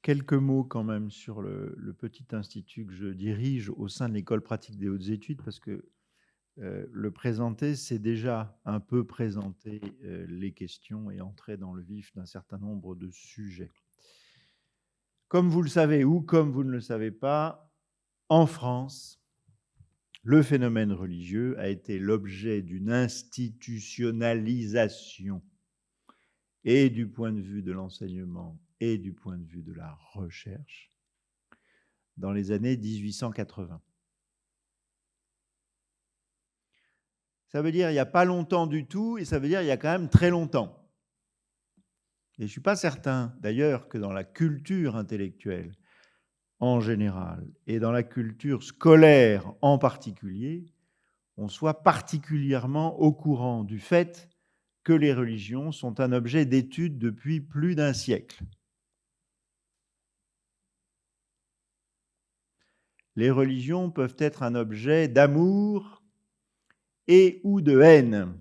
Quelques mots quand même sur le petit institut que je dirige au sein de l'École pratique des hautes études, parce que le présenter, c'est déjà un peu présenter les questions et entrer dans le vif d'un certain nombre de sujets. Comme vous le savez ou comme vous ne le savez pas, en France, le phénomène religieux a été l'objet d'une institutionnalisation et du point de vue de l'enseignement et du point de vue de la recherche dans les années 1880. Ça veut dire il n'y a pas longtemps du tout, et ça veut dire il y a quand même très longtemps. Et je ne suis pas certain, d'ailleurs, que dans la culture intellectuelle en général, et dans la culture scolaire en particulier, on soit particulièrement au courant du fait que les religions sont un objet d'étude depuis plus d'un siècle. Les religions peuvent être un objet d'amour et ou de haine,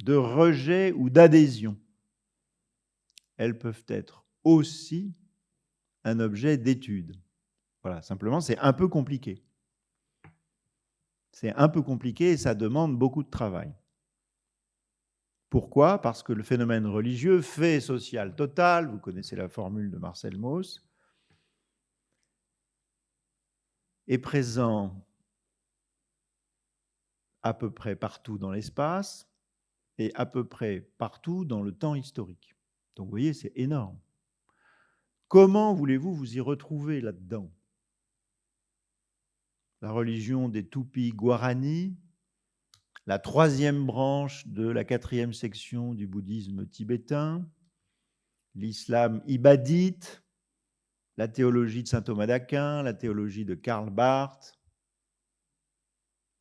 de rejet ou d'adhésion. Elles peuvent être aussi un objet d'étude. Voilà, simplement, c'est un peu compliqué. C'est un peu compliqué et ça demande beaucoup de travail. Pourquoi? Parce que le phénomène religieux, fait social total, vous connaissez la formule de Marcel Mauss, est présent à peu près partout dans l'espace et à peu près partout dans le temps historique. Donc vous voyez, c'est énorme. Comment voulez-vous vous y retrouver là-dedans? La religion des Tupi-Guarani, la troisième branche de la quatrième section du bouddhisme tibétain, l'islam ibadite, la théologie de saint Thomas d'Aquin, la théologie de Karl Barth,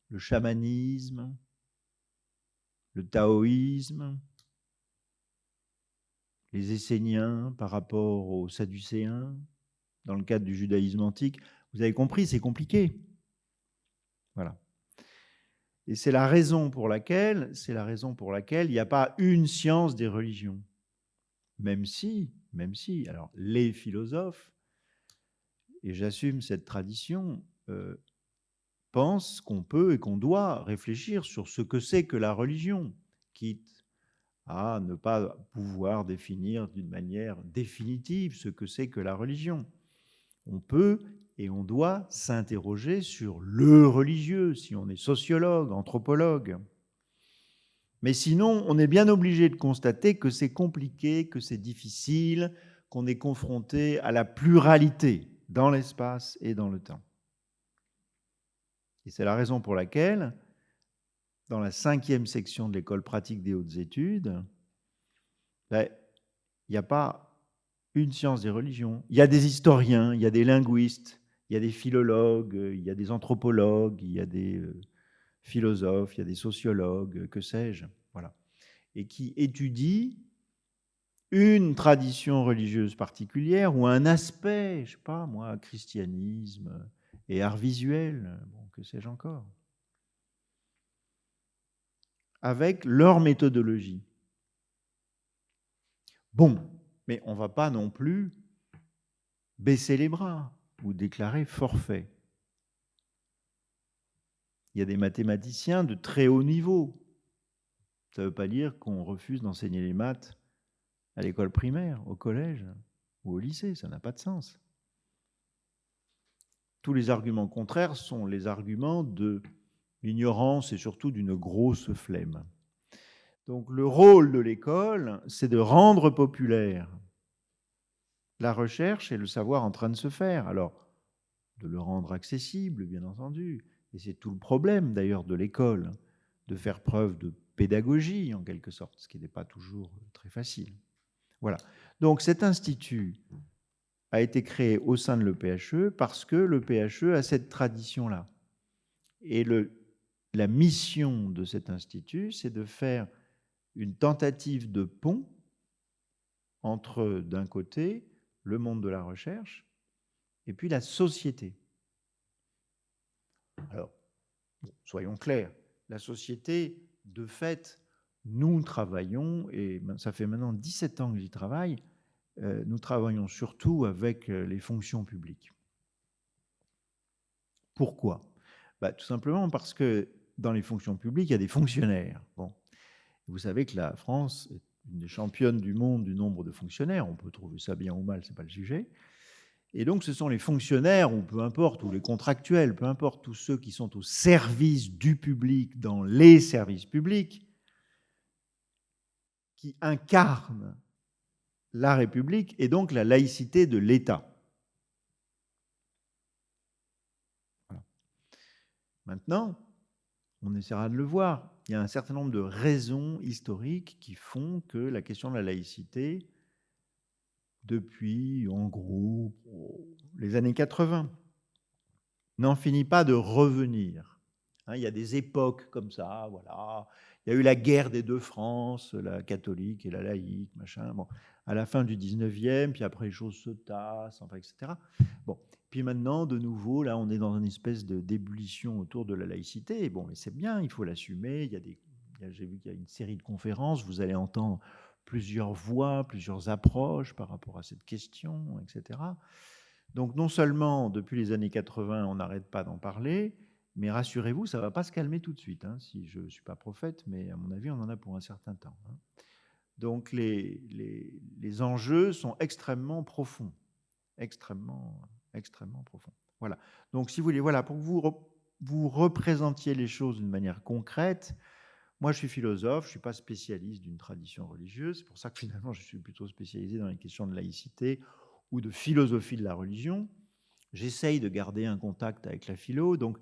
le chamanisme, le taoïsme, les Esséniens par rapport aux Sadducéens, dans le cadre du judaïsme antique. Vous avez compris, c'est compliqué. Voilà. Et c'est la raison pour laquelle il n'y a pas une science des religions. Même si, alors les philosophes, et j'assume cette tradition, pensent qu'on peut et qu'on doit réfléchir sur ce que c'est que la religion, quitte à ne pas pouvoir définir d'une manière définitive ce que c'est que la religion. On peut et on doit s'interroger sur le religieux, si on est sociologue, anthropologue. Mais sinon, on est bien obligé de constater que c'est compliqué, que c'est difficile, qu'on est confronté à la pluralité dans l'espace et dans le temps. Et c'est la raison pour laquelle, dans la 5e section de l'École pratique des hautes études, il n'y a pas une science des religions. Il y a des historiens, il y a des linguistes, il y a des philologues, il y a des anthropologues, il y a des philosophes, il y a des sociologues, que sais-je, voilà, et qui étudient une tradition religieuse particulière ou un aspect, je ne sais pas moi, christianisme et art visuel, bon, que sais-je encore, avec leur méthodologie. Bon, mais on ne va pas non plus baisser les bras ou déclarer forfait. Il y a des mathématiciens de très haut niveau. Ça ne veut pas dire qu'on refuse d'enseigner les maths à l'école primaire, au collège ou au lycée, ça n'a pas de sens. Tous les arguments contraires sont les arguments de l'ignorance et surtout d'une grosse flemme. Donc le rôle de l'école, c'est de rendre populaire la recherche et le savoir en train de se faire. Alors, de le rendre accessible, bien entendu. Et c'est tout le problème d'ailleurs de l'école, de faire preuve de pédagogie en quelque sorte, ce qui n'est pas toujours très facile. Voilà. Donc cet institut a été créé au sein de l'EPHE parce que l'EPHE a cette tradition-là. Et la mission de cet institut, c'est de faire une tentative de pont entre, d'un côté, le monde de la recherche et puis la société. Alors, soyons clairs, la société, de fait, nous travaillons, et ça fait maintenant 17 ans que j'y travaille, nous travaillons surtout avec les fonctions publiques. Pourquoi? Tout simplement parce que dans les fonctions publiques, il y a des fonctionnaires. Bon. Vous savez que la France est une des championnes du monde du nombre de fonctionnaires. On peut trouver ça bien ou mal, ce n'est pas le sujet. Et donc, ce sont les fonctionnaires, ou peu importe, ou les contractuels, peu importe, tous ceux qui sont au service du public dans les services publics, qui incarnent la République et donc la laïcité de l'État. Voilà. Maintenant, on essaiera de le voir. Il y a un certain nombre de raisons historiques qui font que la question de la laïcité, depuis, en gros, les années 80, n'en finit pas de revenir. Il y a des époques comme ça, voilà. Il y a eu la guerre des deux France, la catholique et la laïque, machin. Bon, à la fin du 19e, puis après les choses se tassent, enfin, etc. Bon, puis maintenant, de nouveau, là, on est dans une espèce d'ébullition autour de la laïcité. Et bon, mais c'est bien, il faut l'assumer. J'ai vu qu'il y a une série de conférences, vous allez entendre plusieurs voix, plusieurs approches par rapport à cette question, etc. Donc non seulement depuis les années 80, on n'arrête pas d'en parler, mais rassurez-vous, ça ne va pas se calmer tout de suite. Si je ne suis pas prophète, mais à mon avis, on en a pour un certain temps. Donc les enjeux sont extrêmement profonds, extrêmement profonds. Voilà. Donc si vous voulez, voilà, pour que vous représentiez les choses d'une manière concrète. Moi, je suis philosophe, je ne suis pas spécialiste d'une tradition religieuse. C'est pour ça que finalement, je suis plutôt spécialisé dans les questions de laïcité ou de philosophie de la religion. J'essaye de garder un contact avec la philo. Donc,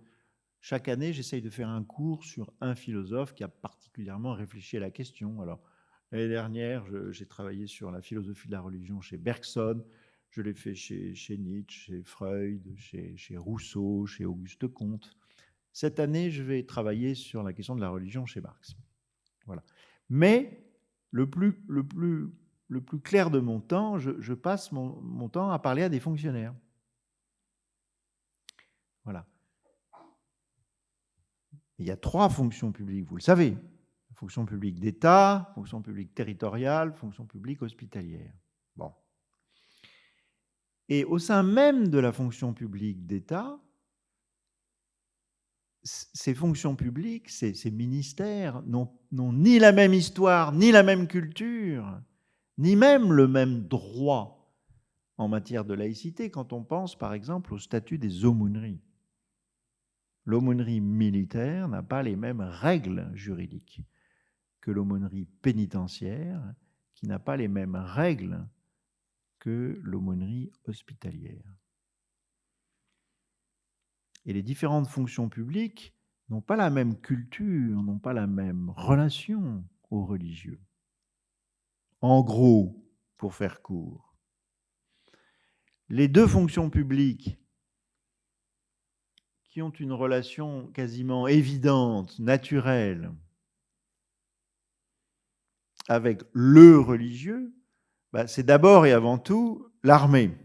chaque année, j'essaye de faire un cours sur un philosophe qui a particulièrement réfléchi à la question. Alors, l'année dernière, j'ai travaillé sur la philosophie de la religion chez Bergson. Je l'ai fait chez Nietzsche, chez Freud, chez Rousseau, chez Auguste Comte. Cette année, je vais travailler sur la question de la religion chez Marx. Voilà. Mais le plus clair de mon temps, je passe mon temps à parler à des fonctionnaires. Voilà. Il y a 3 fonctions publiques, vous le savez. Fonction publique d'État, fonction publique territoriale, fonction publique hospitalière. Bon. Et au sein même de la fonction publique d'État, ces fonctions publiques, ces ministères n'ont ni la même histoire, ni la même culture, ni même le même droit en matière de laïcité quand on pense par exemple au statut des aumôneries. L'aumônerie militaire n'a pas les mêmes règles juridiques que l'aumônerie pénitentiaire, qui n'a pas les mêmes règles que l'aumônerie hospitalière. Et les différentes fonctions publiques n'ont pas la même culture, n'ont pas la même relation aux religieux. En gros, pour faire court, les 2 fonctions publiques qui ont une relation quasiment évidente, naturelle, avec le religieux, c'est d'abord et avant tout l'armée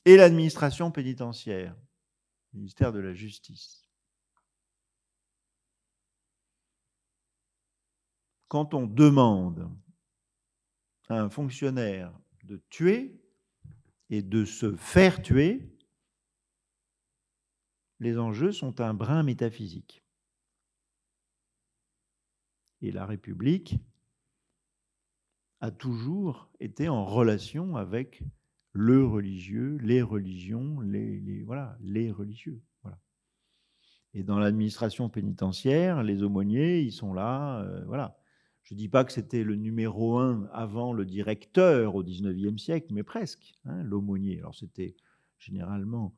et l'administration pénitentiaire, le ministère de la Justice. Quand on demande à un fonctionnaire de tuer et de se faire tuer, les enjeux sont un brin métaphysique. Et la République a toujours été en relation avec le religieux, les religions, les religieux. Voilà. Et dans l'administration pénitentiaire, les aumôniers, ils sont là, voilà. Je ne dis pas que c'était le numéro 1 avant le directeur au XIXe siècle, mais presque, l'aumônier. Alors c'était généralement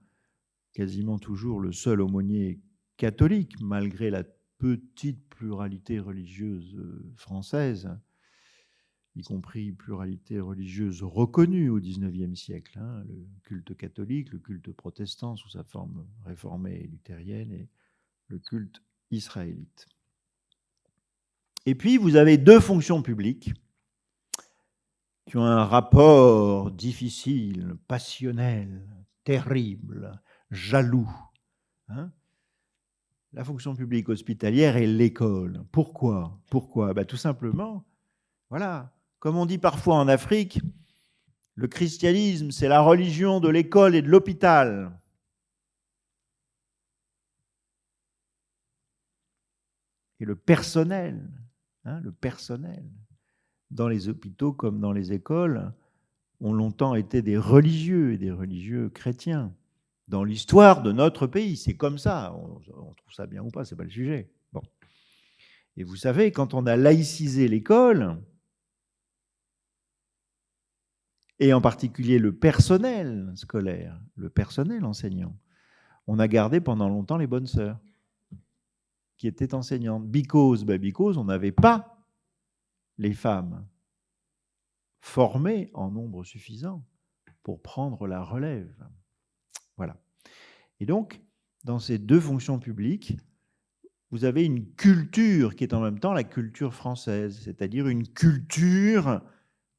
quasiment toujours le seul aumônier catholique, malgré la petite pluralité religieuse française, y compris pluralité religieuse reconnue au XIXe siècle, le culte catholique, le culte protestant sous sa forme réformée et luthérienne, et le culte israélite. Et puis, vous avez 2 fonctions publiques qui ont un rapport difficile, passionnel, terrible, jaloux. La fonction publique hospitalière et l'école. Pourquoi ? Tout simplement, voilà, Comme on dit parfois en Afrique, le christianisme, c'est la religion de l'école et de l'hôpital. Et le personnel, dans les hôpitaux comme dans les écoles, ont longtemps été des religieux, et des religieux chrétiens. Dans l'histoire de notre pays, c'est comme ça. On trouve ça bien ou pas, c'est pas le sujet. Bon. Et vous savez, quand on a laïcisé l'école, et en particulier le personnel scolaire, le personnel enseignant, on a gardé pendant longtemps les bonnes sœurs qui étaient enseignantes. Because on n'avait pas les femmes formées en nombre suffisant pour prendre la relève. Voilà. Et donc, dans ces deux fonctions publiques, vous avez une culture qui est en même temps la culture française, c'est-à-dire une culture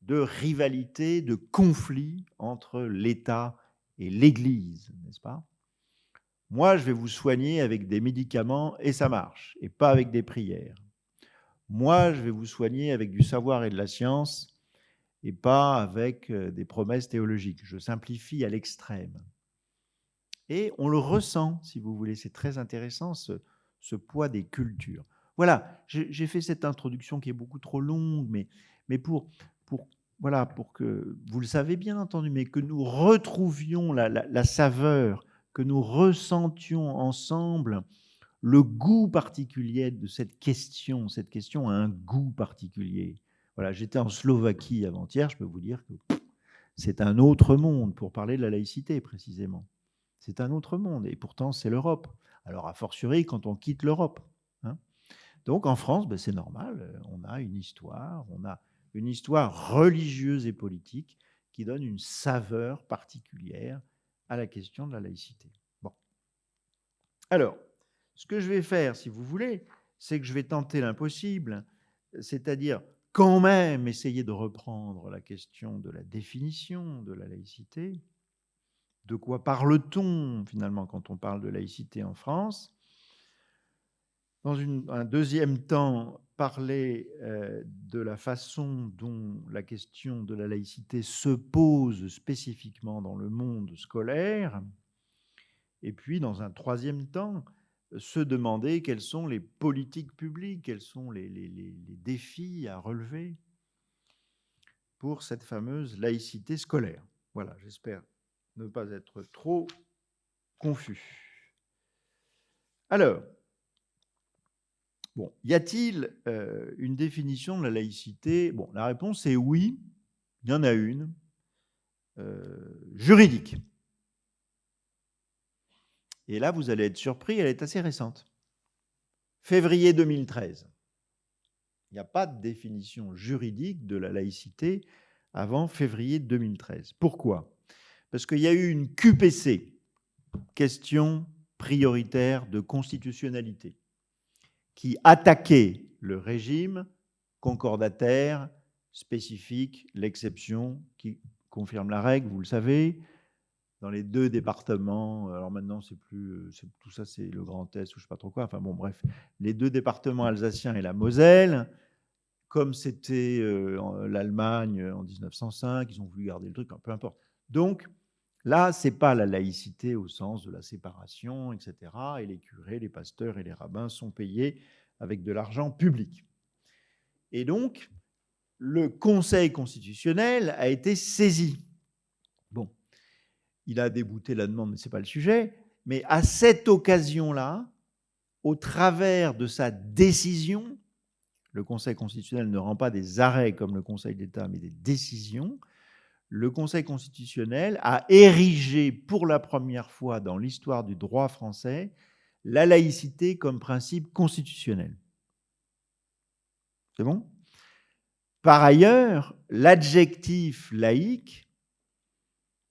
de rivalité, de conflit entre l'État et l'Église, n'est-ce pas? Moi, je vais vous soigner avec des médicaments et ça marche, et pas avec des prières. Moi, je vais vous soigner avec du savoir et de la science, et pas avec des promesses théologiques. Je simplifie à l'extrême. Et on le ressent, si vous voulez, c'est très intéressant, ce poids des cultures. Voilà, j'ai fait cette introduction qui est beaucoup trop longue, mais pour que, vous le savez bien entendu, mais que nous retrouvions la saveur, que nous ressentions ensemble le goût particulier de cette question. Cette question a un goût particulier. Voilà, j'étais en Slovaquie avant-hier, je peux vous dire que c'est un autre monde pour parler de la laïcité précisément. C'est un autre monde, et pourtant c'est l'Europe. Alors a fortiori quand on quitte l'Europe. Hein. Donc en France, ben, c'est normal, on a une histoire religieuse et politique qui donne une saveur particulière à la question de la laïcité. Bon. Alors, ce que je vais faire, si vous voulez, c'est que je vais tenter l'impossible, c'est-à-dire quand même essayer de reprendre la question de la définition de la laïcité. De quoi parle-t-on finalement quand on parle de laïcité en France? Dans un deuxième temps, parler de la façon dont la question de la laïcité se pose spécifiquement dans le monde scolaire. Et puis, dans un troisième temps, se demander quelles sont les politiques publiques, quels sont les défis à relever pour cette fameuse laïcité scolaire. Voilà, j'espère ne pas être trop confus. Alors, bon, y a-t-il une définition de la laïcité? Bon, la réponse est oui, il y en a une, juridique. Et là, vous allez être surpris, elle est assez récente. Février 2013. Il n'y a pas de définition juridique de la laïcité avant février 2013. Pourquoi? Parce qu'il y a eu une QPC, question prioritaire de constitutionnalité, qui attaquait le régime concordataire spécifique, l'exception qui confirme la règle, vous le savez, dans les deux départements, alors maintenant c'est plus, tout ça c'est le Grand Est ou je ne sais pas trop quoi, enfin bon bref, les deux départements alsaciens et la Moselle, comme c'était l'Allemagne en 1905, ils ont voulu garder le truc, peu importe. Donc là, ce n'est pas la laïcité au sens de la séparation, etc. Et les curés, les pasteurs et les rabbins sont payés avec de l'argent public. Et donc, le Conseil constitutionnel a été saisi. Bon, il a débouté la demande, mais ce n'est pas le sujet. Mais à cette occasion-là, au travers de sa décision, le Conseil constitutionnel ne rend pas des arrêts comme le Conseil d'État, mais des décisions, le Conseil constitutionnel a érigé pour la première fois dans l'histoire du droit français la laïcité comme principe constitutionnel. C'est bon? Par ailleurs, l'adjectif laïque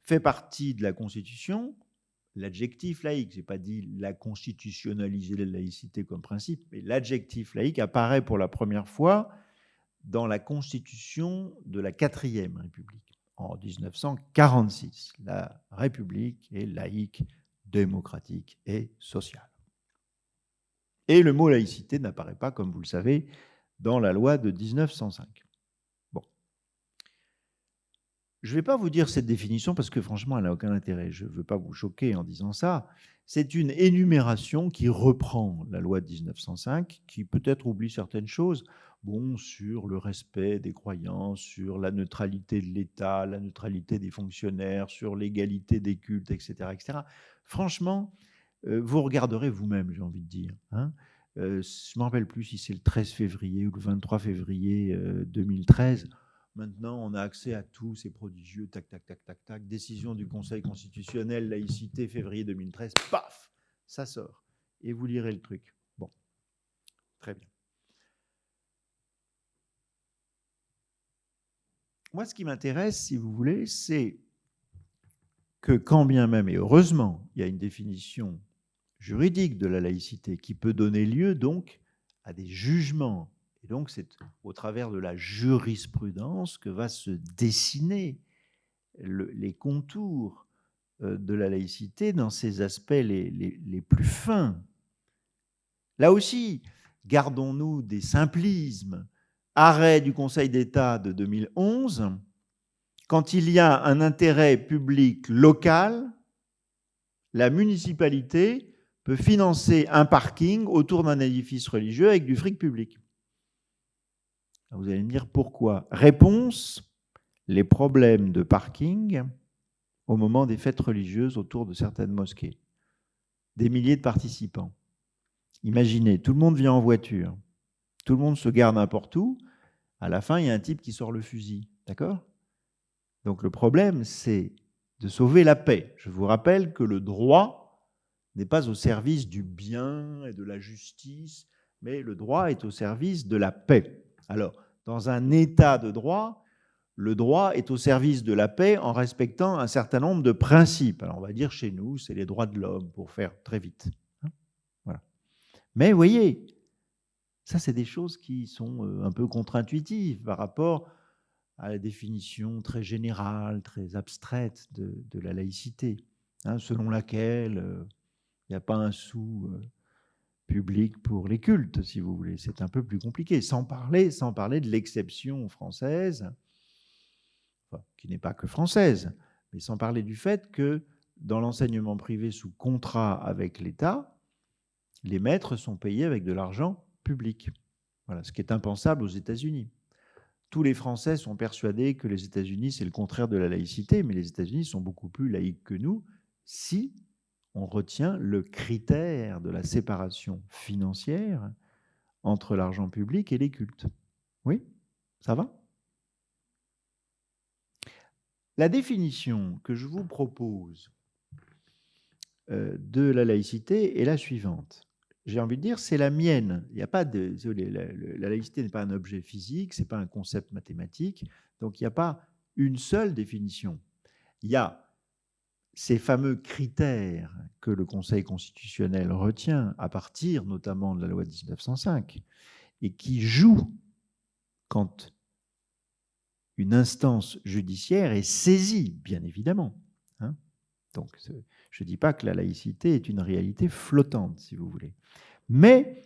fait partie de la Constitution. L'adjectif laïque, je n'ai pas dit la constitutionnaliser la laïcité comme principe, mais l'adjectif laïque apparaît pour la première fois dans la Constitution de la 4e République, en 1946. La République est laïque, démocratique et sociale. Et le mot laïcité n'apparaît pas, comme vous le savez, dans la loi de 1905. Bon. Je ne vais pas vous dire cette définition parce que franchement, elle n'a aucun intérêt. Je ne veux pas vous choquer en disant ça. C'est une énumération qui reprend la loi de 1905, qui peut-être oublie certaines choses, bon, sur le respect des croyances, sur la neutralité de l'État, la neutralité des fonctionnaires, sur l'égalité des cultes, etc. etc. Franchement, vous regarderez vous-même, j'ai envie de dire. Hein. Je ne me rappelle plus si c'est le 13 février ou le 23 février 2013. Maintenant, on a accès à tout, c'est prodigieux, tac, tac, tac, tac, tac. Décision du Conseil constitutionnel, laïcité, février 2013, paf, ça sort. Et vous lirez le truc. Bon, très bien. Moi, ce qui m'intéresse, si vous voulez, c'est que quand bien même, et heureusement, il y a une définition juridique de la laïcité qui peut donner lieu donc à des jugements. Et donc, c'est au travers de la jurisprudence que va se dessiner les contours de la laïcité dans ses aspects les plus fins. Là aussi, gardons-nous des simplismes. Arrêt du Conseil d'État de 2011, quand il y a un intérêt public local, la municipalité peut financer un parking autour d'un édifice religieux avec du fric public. Vous allez me dire pourquoi. Réponse, les problèmes de parking au moment des fêtes religieuses autour de certaines mosquées. Des milliers de participants. Imaginez, tout le monde vient en voiture, tout le monde se gare n'importe où, à la fin, il y a un type qui sort le fusil. D'accord ? Donc le problème, c'est de sauver la paix. Je vous rappelle que le droit n'est pas au service du bien et de la justice, mais le droit est au service de la paix. Alors, dans un état de droit, le droit est au service de la paix en respectant un certain nombre de principes. Alors, on va dire chez nous, c'est les droits de l'homme, pour faire très vite. Voilà. Mais vous voyez, ça, c'est des choses qui sont un peu contre-intuitives par rapport à la définition très générale, très abstraite de la laïcité, hein, selon laquelle il n'y a pas un sou public pour les cultes, si vous voulez. C'est un peu plus compliqué, sans parler de l'exception française, enfin, qui n'est pas que française, mais sans parler du fait que dans l'enseignement privé sous contrat avec l'État, les maîtres sont payés avec de l'argent public. Voilà, ce qui est impensable aux États-Unis. Tous les Français sont persuadés que les États-Unis, c'est le contraire de la laïcité, mais les États-Unis sont beaucoup plus laïques que nous si on retient le critère de la séparation financière entre l'argent public et les cultes. Oui, ça va ? La définition que je vous propose de la laïcité est la suivante. J'ai envie de dire, c'est la mienne. Il n'y a pas de, la laïcité n'est pas un objet physique, c'est pas un concept mathématique, donc il n'y a pas une seule définition. Il y a ces fameux critères que le Conseil constitutionnel retient à partir notamment de la loi de 1905 et qui jouent quand une instance judiciaire est saisie, bien évidemment. Hein. Donc, je ne dis pas que la laïcité est une réalité flottante, si vous voulez. Mais,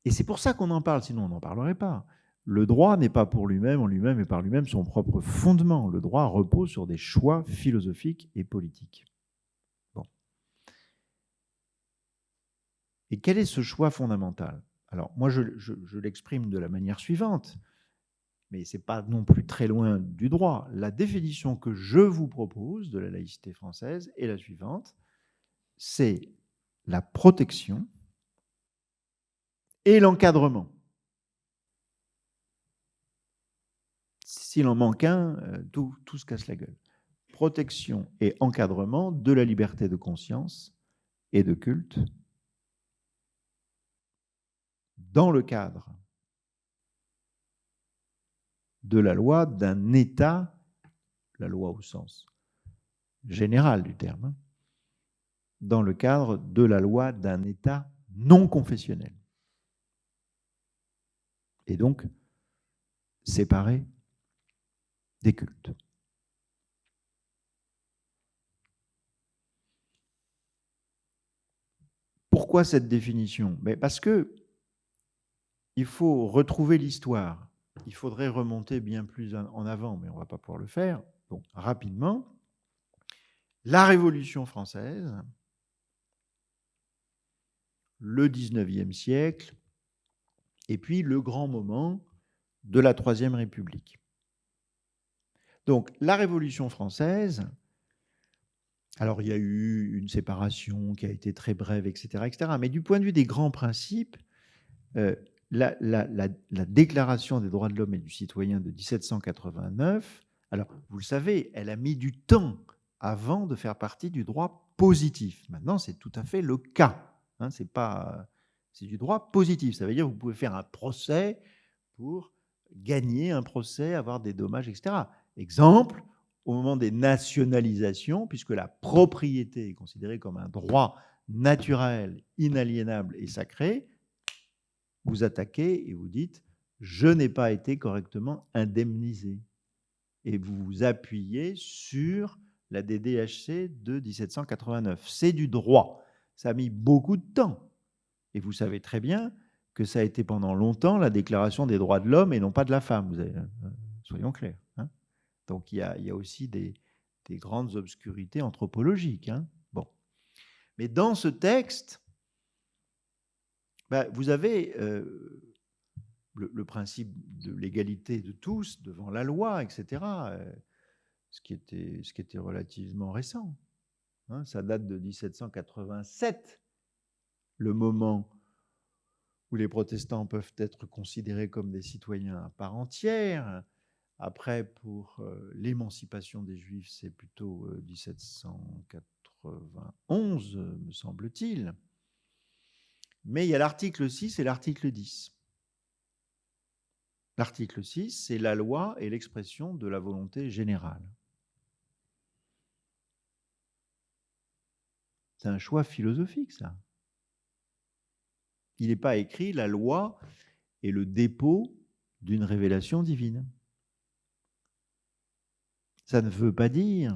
et c'est pour ça qu'on en parle, sinon on n'en parlerait pas, le droit n'est pas pour lui-même, en lui-même et par lui-même son propre fondement. Le droit repose sur des choix philosophiques et politiques. Bon. Et quel est ce choix fondamental ? Alors, moi, je l'exprime de la manière suivante, mais ce n'est pas non plus très loin du droit. La définition que je vous propose de la laïcité française est la suivante, c'est la protection et l'encadrement. S'il en manque un, tout se casse la gueule. Protection et encadrement de la liberté de conscience et de culte dans le cadre de la loi d'un État, la loi au sens général du terme, dans le cadre de la loi d'un État non confessionnel. Et donc, séparé des cultes. Pourquoi cette définition ? Parce que il faut retrouver l'histoire. il faudrait remonter bien plus en avant, mais on ne va pas pouvoir le faire. Donc, rapidement, la Révolution française, le 19e siècle, et puis le grand moment de la Troisième République. Donc, la Révolution française, alors il y a eu une séparation qui a été très brève, etc., etc., mais du point de vue des grands principes, la Déclaration des droits de l'homme et du citoyen de 1789, alors vous le savez, elle a mis du temps avant de faire partie du droit positif. Maintenant, c'est tout à fait le cas. Hein, c'est du droit positif. Ça veut dire que vous pouvez faire un procès pour gagner un procès, avoir des dommages, etc. Exemple, au moment des nationalisations, puisque la propriété est considérée comme un droit naturel, inaliénable et sacré, vous attaquez et vous dites « je n'ai pas été correctement indemnisé ». Et vous vous appuyez sur la DDHC de 1789. C'est du droit. Ça a mis beaucoup de temps. Et vous savez très bien que ça a été pendant longtemps la déclaration des droits de l'homme et non pas de la femme. Soyons clairs. Hein. Donc il y a aussi des grandes obscurités anthropologiques. Hein. Bon. Mais dans ce texte, vous avez le principe de l'égalité de tous devant la loi, etc., ce qui était relativement récent. Hein, ça date de 1787, le moment où les protestants peuvent être considérés comme des citoyens à part entière. Après, pour l'émancipation des Juifs, c'est plutôt 1791, me semble-t-il. Mais il y a l'article 6 et l'article 10. L'article 6, c'est la loi et l'expression de la volonté générale. C'est un choix philosophique, ça. Il n'est pas écrit la loi est le dépôt d'une révélation divine. Ça ne veut pas dire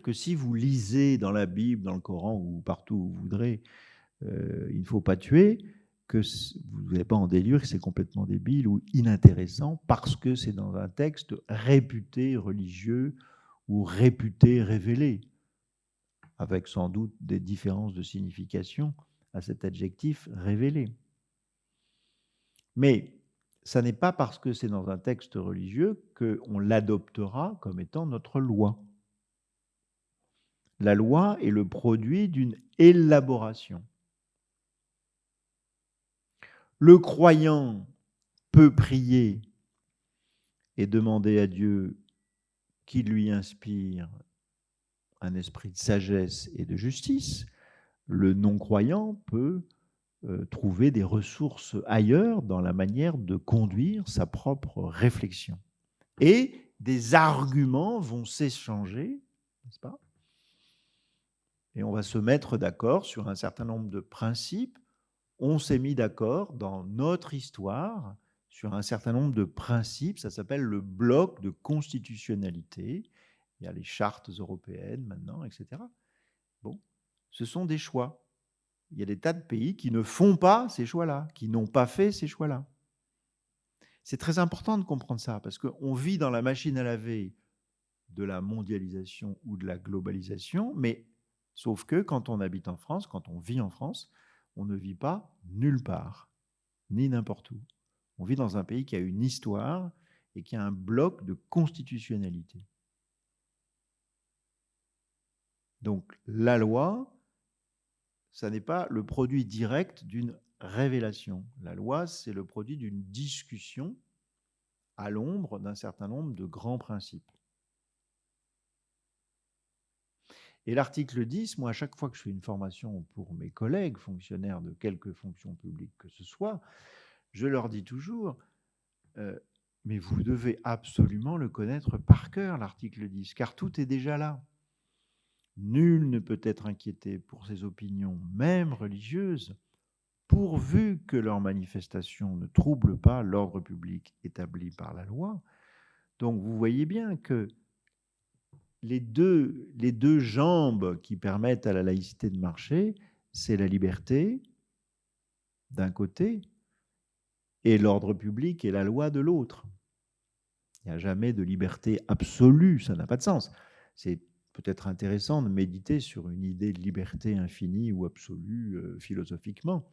que si vous lisez dans la Bible, dans le Coran ou partout où vous voudrez, il ne faut pas tuer, que vous n'allez pas en déduire que c'est complètement débile ou inintéressant parce que c'est dans un texte réputé religieux ou réputé révélé, avec sans doute des différences de signification à cet adjectif révélé. Mais ça n'est pas parce que c'est dans un texte religieux qu'on l'adoptera comme étant notre loi. La loi est le produit d'une élaboration. Le croyant peut prier et demander à Dieu qu'il lui inspire un esprit de sagesse et de justice. Le non-croyant peut trouver des ressources ailleurs dans la manière de conduire sa propre réflexion. Et des arguments vont s'échanger, n'est-ce pas? Et on va se mettre d'accord sur un certain nombre de principes. On s'est mis d'accord dans notre histoire sur un certain nombre de principes. Ça s'appelle le bloc de constitutionnalité. Il y a les chartes européennes maintenant, etc. Bon, ce sont des choix. Il y a des tas de pays qui ne font pas ces choix-là, qui n'ont pas fait ces choix-là. C'est très important de comprendre ça, parce qu'on vit dans la machine à laver de la mondialisation ou de la globalisation, mais sauf que quand on habite en France, quand on vit en France, on ne vit pas nulle part, ni n'importe où. On vit dans un pays qui a une histoire et qui a un bloc de constitutionnalité. Donc la loi, ça n'est pas le produit direct d'une révélation. La loi, c'est le produit d'une discussion à l'ombre d'un certain nombre de grands principes. Et l'article 10, moi, à chaque fois que je fais une formation pour mes collègues fonctionnaires de quelque fonction publique que ce soit, je leur dis toujours, mais vous devez absolument le connaître par cœur, l'article 10, car tout est déjà là. Nul ne peut être inquiété pour ses opinions, même religieuses, pourvu que leurs manifestations ne troublent pas l'ordre public établi par la loi. Donc vous voyez bien que les deux jambes qui permettent à la laïcité de marcher, c'est la liberté d'un côté et l'ordre public est la loi de l'autre. Il n'y a jamais de liberté absolue, ça n'a pas de sens. C'est peut-être intéressant de méditer sur une idée de liberté infinie ou absolue philosophiquement,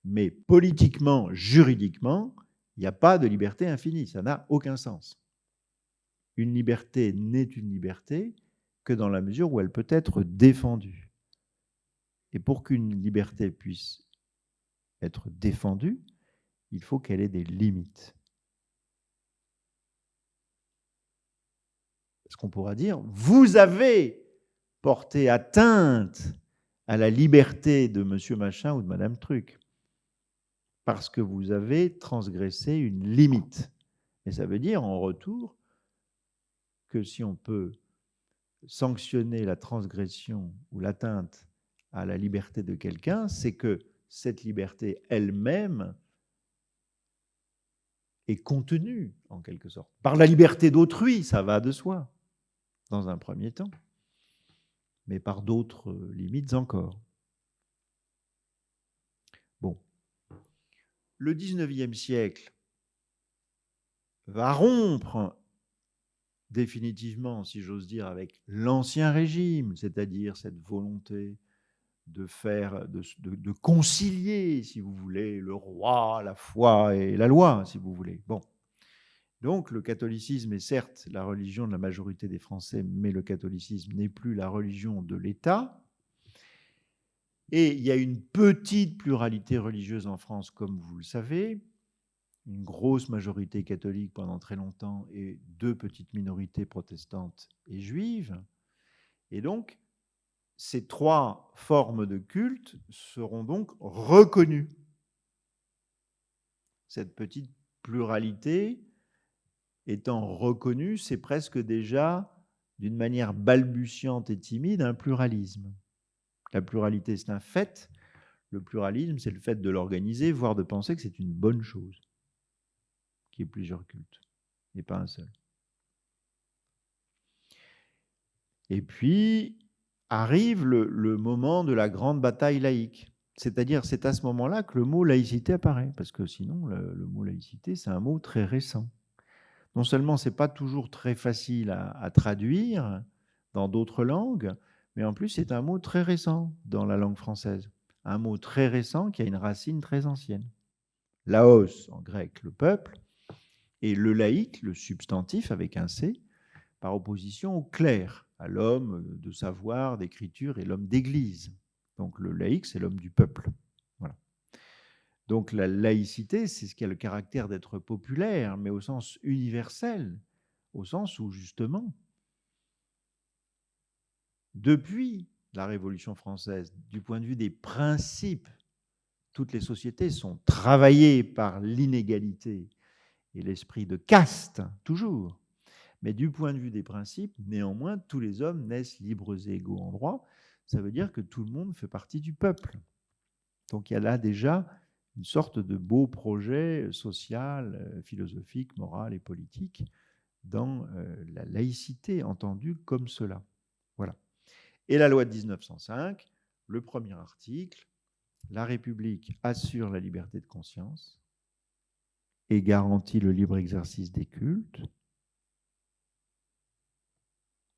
mais politiquement, juridiquement, il n'y a pas de liberté infinie, ça n'a aucun sens. Une liberté n'est une liberté que dans la mesure où elle peut être défendue. Et pour qu'une liberté puisse être défendue, il faut qu'elle ait des limites. Parce qu'on pourra dire, vous avez porté atteinte à la liberté de monsieur machin ou de madame truc, parce que vous avez transgressé une limite. Et ça veut dire, en retour, que si on peut sanctionner la transgression ou l'atteinte à la liberté de quelqu'un, c'est que cette liberté elle-même est contenue, en quelque sorte. Par la liberté d'autrui, ça va de soi, dans un premier temps, mais par d'autres limites encore. Bon. Le 19e siècle va rompre définitivement, si j'ose dire, avec l'Ancien Régime, c'est-à-dire cette volonté de faire, de concilier, si vous voulez, le roi, la foi et la loi, si vous voulez. Bon. Donc, le catholicisme est certes la religion de la majorité des Français, mais le catholicisme n'est plus la religion de l'État. Et il y a une petite pluralité religieuse en France, comme vous le savez, une grosse majorité catholique pendant très longtemps et 2 petites minorités protestantes et juives. Et donc, ces 3 formes de culte seront donc reconnues. Cette petite pluralité étant reconnue, c'est presque déjà, d'une manière balbutiante et timide, un pluralisme. La pluralité, c'est un fait. Le pluralisme, c'est le fait de l'organiser, voire de penser que c'est une bonne chose, qu'il y ait plusieurs cultes, et pas un seul. Et puis, arrive le moment de la grande bataille laïque. C'est-à-dire, c'est à ce moment-là que le mot laïcité apparaît, parce que sinon, le mot laïcité, c'est un mot très récent. Non seulement ce n'est pas toujours très facile à traduire dans d'autres langues, mais en plus, c'est un mot très récent dans la langue française. Un mot très récent qui a une racine très ancienne. Laos, en grec, le peuple, et le laïc, le substantif avec un C, par opposition au clerc, à l'homme de savoir, d'écriture et l'homme d'église. Donc le laïc, c'est l'homme du peuple. Voilà. Donc la laïcité, c'est ce qui a le caractère d'être populaire, mais au sens universel, au sens où justement, depuis la Révolution française, du point de vue des principes, toutes les sociétés sont travaillées par l'inégalité et l'esprit de caste, toujours. Mais du point de vue des principes, néanmoins, tous les hommes naissent libres et égaux en droit. Ça veut dire que tout le monde fait partie du peuple. Donc il y a là déjà une sorte de beau projet social, philosophique, moral et politique dans la laïcité entendue comme cela. Voilà. Et la loi de 1905, le premier article, la République assure la liberté de conscience et garantit le libre exercice des cultes,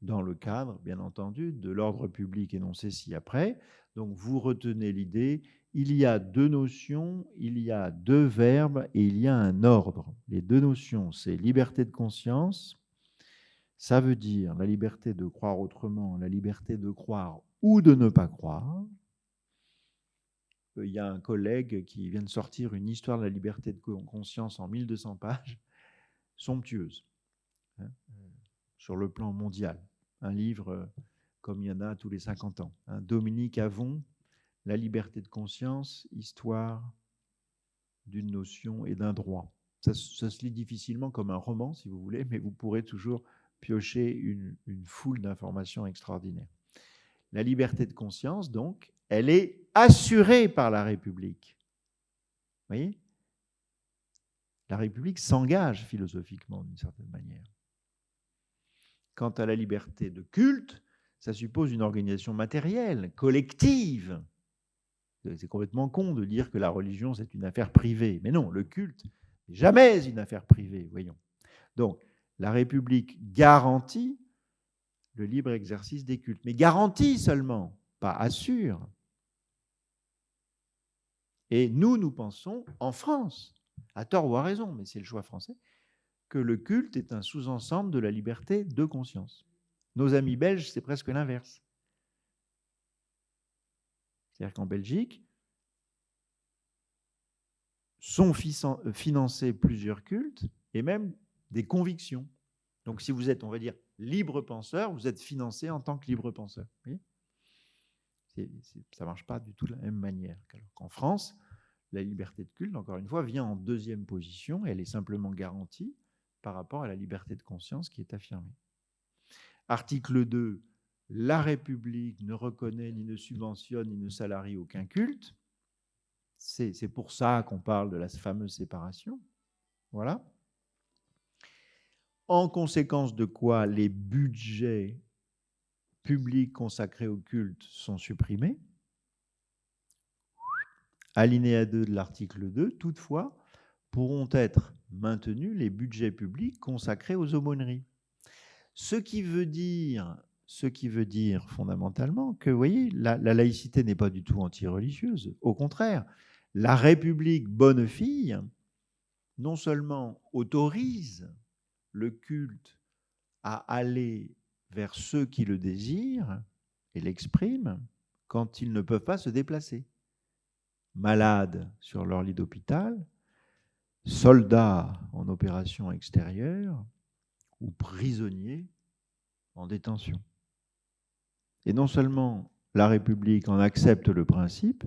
dans le cadre, bien entendu, de l'ordre public énoncé ci-après. Donc, vous retenez l'idée, il y a 2 notions, il y a 2 verbes et il y a un ordre. Les 2 notions, c'est liberté de conscience, ça veut dire la liberté de croire autrement, la liberté de croire ou de ne pas croire. Il y a un collègue qui vient de sortir une histoire de la liberté de conscience en 1200 pages, somptueuse, hein, sur le plan mondial. Un livre comme il y en a tous les 50 ans. Hein. Dominique Avon, La liberté de conscience, histoire d'une notion et d'un droit. Ça se lit difficilement comme un roman, si vous voulez, mais vous pourrez toujours piocher une foule d'informations extraordinaires. La liberté de conscience, donc, elle est assurée par la République. Vous voyez ? La République s'engage philosophiquement d'une certaine manière. Quant à la liberté de culte, ça suppose une organisation matérielle, collective. C'est complètement con de dire que la religion, c'est une affaire privée. Mais non, le culte, Jamais une affaire privée, voyons. Donc, la République garantit le libre exercice des cultes, mais garantit seulement, pas assure. Et nous pensons, en France, à tort ou à raison, mais c'est le choix français, que le culte est un sous-ensemble de la liberté de conscience. Nos amis belges, c'est presque l'inverse. C'est-à-dire qu'en Belgique, sont financés plusieurs cultes et même des convictions. Donc si vous êtes, on va dire, libre penseur, vous êtes financé en tant que libre penseur. Ça ne marche pas du tout de la même manière. Alors qu'en France, la liberté de culte, encore une fois, vient en deuxième position et elle est simplement garantie par rapport à la liberté de conscience qui est affirmée. Article 2, la République ne reconnaît, ni ne subventionne, ni ne salarie aucun culte. C'est pour ça qu'on parle de la fameuse séparation. Voilà. En conséquence de quoi les budgets publics consacrés au culte sont supprimés. Alinéa 2 de l'article 2, toutefois, pourront être maintenus les budgets publics consacrés aux aumôneries. Ce qui veut dire fondamentalement que, vous voyez, la laïcité n'est pas du tout anti-religieuse. Au contraire, la République bonne fille, non seulement autorise le culte à aller vers ceux qui le désirent et l'expriment quand ils ne peuvent pas se déplacer. Malades sur leur lit d'hôpital, soldats en opération extérieure ou prisonniers en détention. Et non seulement la République en accepte le principe,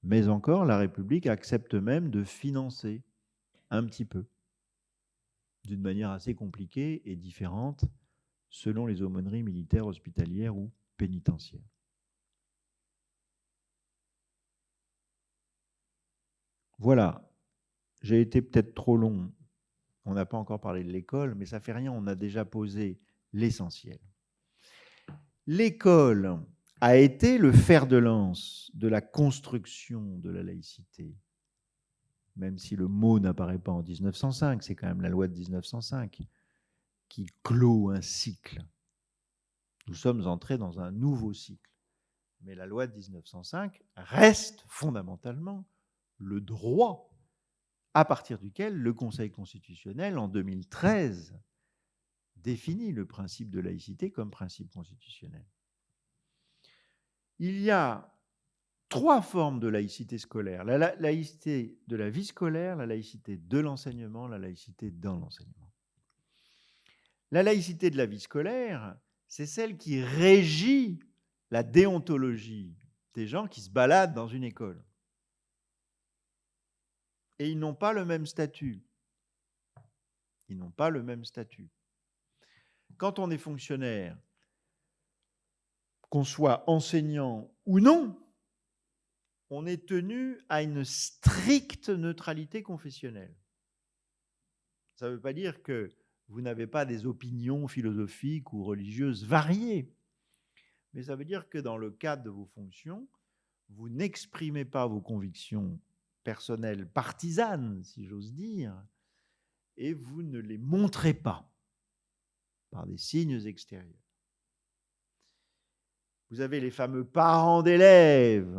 mais encore la République accepte même de financer un petit peu, d'une manière assez compliquée et différente selon les aumôneries militaires, hospitalières ou pénitentiaires. Voilà, j'ai été peut-être trop long, on n'a pas encore parlé de l'école, mais ça ne fait rien, on a déjà posé l'essentiel. L'école a été le fer de lance de la construction de la laïcité, même si le mot n'apparaît pas en 1905, c'est quand même la loi de 1905 qui clôt un cycle. Nous sommes entrés dans un nouveau cycle. Mais la loi de 1905 reste fondamentalement le droit à partir duquel le Conseil constitutionnel, en 2013, définit le principe de laïcité comme principe constitutionnel. Il y a 3 formes de laïcité scolaire. La laïcité de la vie scolaire, la laïcité de l'enseignement, la laïcité dans l'enseignement. La laïcité de la vie scolaire, c'est celle qui régit la déontologie des gens qui se baladent dans une école. Et ils n'ont pas le même statut. Ils n'ont pas le même statut. Quand on est fonctionnaire, qu'on soit enseignant ou non, on est tenu à une stricte neutralité confessionnelle. Ça ne veut pas dire que vous n'avez pas des opinions philosophiques ou religieuses variées, mais ça veut dire que dans le cadre de vos fonctions, vous n'exprimez pas vos convictions personnelles partisanes, si j'ose dire, et vous ne les montrez pas par des signes extérieurs. Vous avez les fameux parents d'élèves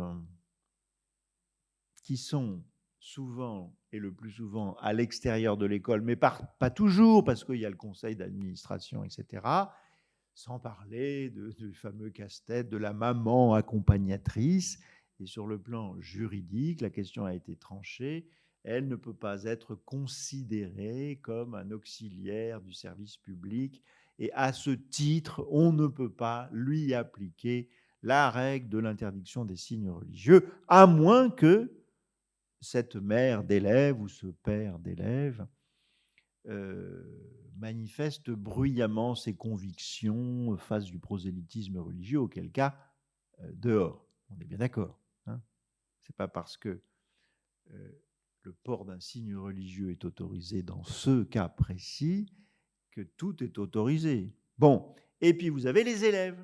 qui sont souvent et le plus souvent à l'extérieur de l'école, mais pas toujours, parce qu'il y a le conseil d'administration, etc., sans parler du fameux casse-tête de la maman accompagnatrice. Et sur le plan juridique, la question a été tranchée. Elle ne peut pas être considérée comme un auxiliaire du service public. Et à ce titre, on ne peut pas lui appliquer la règle de l'interdiction des signes religieux, à moins que cette mère d'élève ou ce père d'élève manifeste bruyamment ses convictions face du prosélytisme religieux, auquel cas, dehors. On est bien d'accord. Hein, ce n'est pas parce que le port d'un signe religieux est autorisé dans ce cas précis que tout est autorisé. Bon, et puis vous avez les élèves.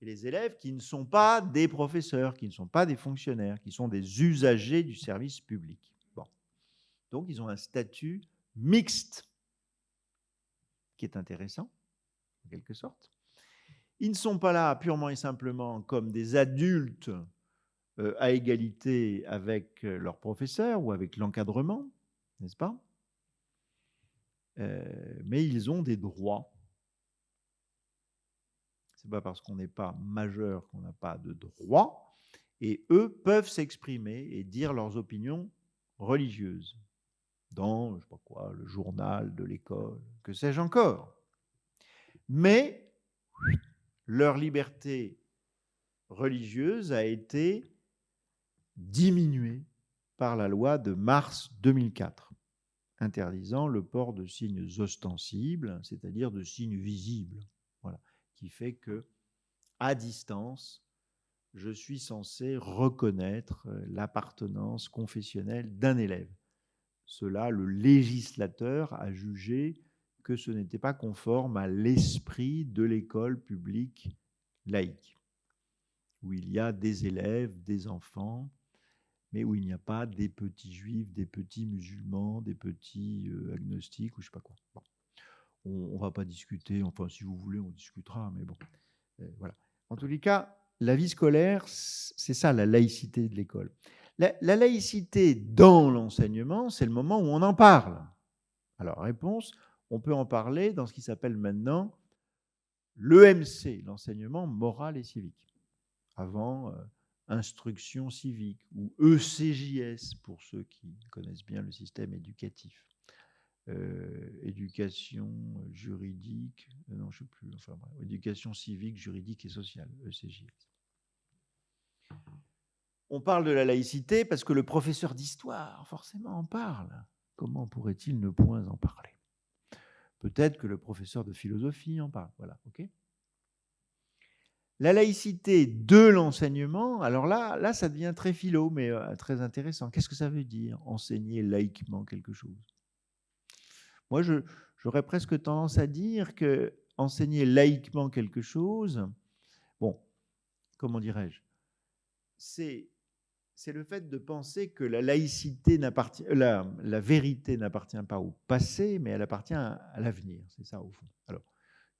Et les élèves qui ne sont pas des professeurs, qui ne sont pas des fonctionnaires, qui sont des usagers du service public. Bon. Donc, ils ont un statut mixte, qui est intéressant, en quelque sorte. Ils ne sont pas là purement et simplement comme des adultes à égalité avec leurs professeurs ou avec l'encadrement, n'est-ce pas? Mais ils ont des droits. Ce n'est pas parce qu'on n'est pas majeur qu'on n'a pas de droits. Et eux peuvent s'exprimer et dire leurs opinions religieuses dans, je sais pas quoi, le journal de l'école, que sais-je encore. Mais leur liberté religieuse a été diminuée par la loi de mars 2004, interdisant le port de signes ostensibles, c'est-à-dire de signes visibles, voilà, qui fait que, à distance, je suis censé reconnaître l'appartenance confessionnelle d'un élève. Cela, le législateur a jugé que ce n'était pas conforme à l'esprit de l'école publique laïque, où il y a des élèves, des enfants, mais où il n'y a pas des petits juifs, des petits musulmans, des petits agnostiques, ou je ne sais pas quoi. Bon. On ne va pas discuter, enfin si vous voulez, on discutera, mais bon, voilà. En tous les cas, la vie scolaire, c'est ça la laïcité de l'école. La laïcité dans l'enseignement, c'est le moment où on en parle. Alors, réponse, on peut en parler dans ce qui s'appelle maintenant l'EMC, l'enseignement moral et civique. Avant, instruction civique, ou ECJS, pour ceux qui connaissent bien le système éducatif. Éducation juridique, non, je ne sais plus, enfin, éducation civique, juridique et sociale, ECJS. On parle de la laïcité parce que le professeur d'histoire, forcément, en parle. Comment pourrait-il ne point en parler? Peut-être que le professeur de philosophie en parle. Voilà, ok. La laïcité de l'enseignement, alors là, ça devient très philo, mais très intéressant. Qu'est-ce que ça veut dire, enseigner laïquement quelque chose? Moi, j'aurais presque tendance à dire que enseigner laïquement quelque chose, bon, comment dirais-je, c'est le fait de penser que la laïcité n'appartient, la vérité n'appartient pas au passé, mais elle appartient à l'avenir. C'est ça au fond. Alors,